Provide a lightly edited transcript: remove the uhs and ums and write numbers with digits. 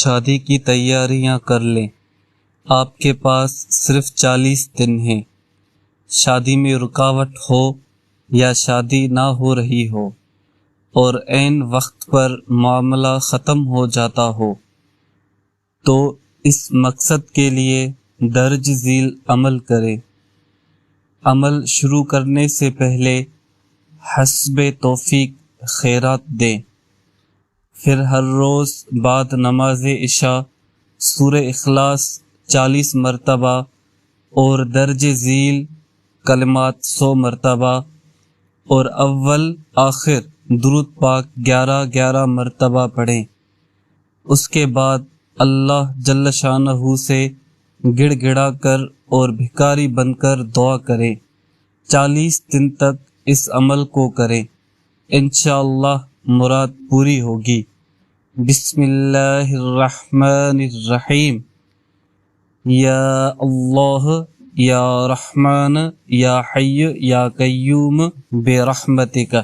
شادی کی تیاریاں کر لیں۔ آپ کے پاس صرف 40 دن ہیں۔ شادی میں رکاوٹ ہو یا شادی نہ ہو رہی ہو اور عین وقت پر معاملہ ختم ہو جاتا ہو تو اس مقصد کے لیے درج ذیل عمل کریں۔ عمل شروع کرنے سے پہلے حسب توفیق خیرات دیں۔ پھر ہر روز بعد نماز عشاء سورہ اخلاص 40 مرتبہ اور درج ذیل کلمات 100 مرتبہ اور اول آخر درود پاک 11 مرتبہ پڑھیں۔ اس کے بعد اللہ جل شانہ سے گڑ گڑا کر اور بھکاری بن کر دعا کریں۔ 40 دن تک اس عمل کو کریں، انشاءاللہ مراد پوری ہوگی۔ بسم اللہ الرحمن الرحیم۔ یا اللہ یا رحمان یا حی یا قیوم برحمتک۔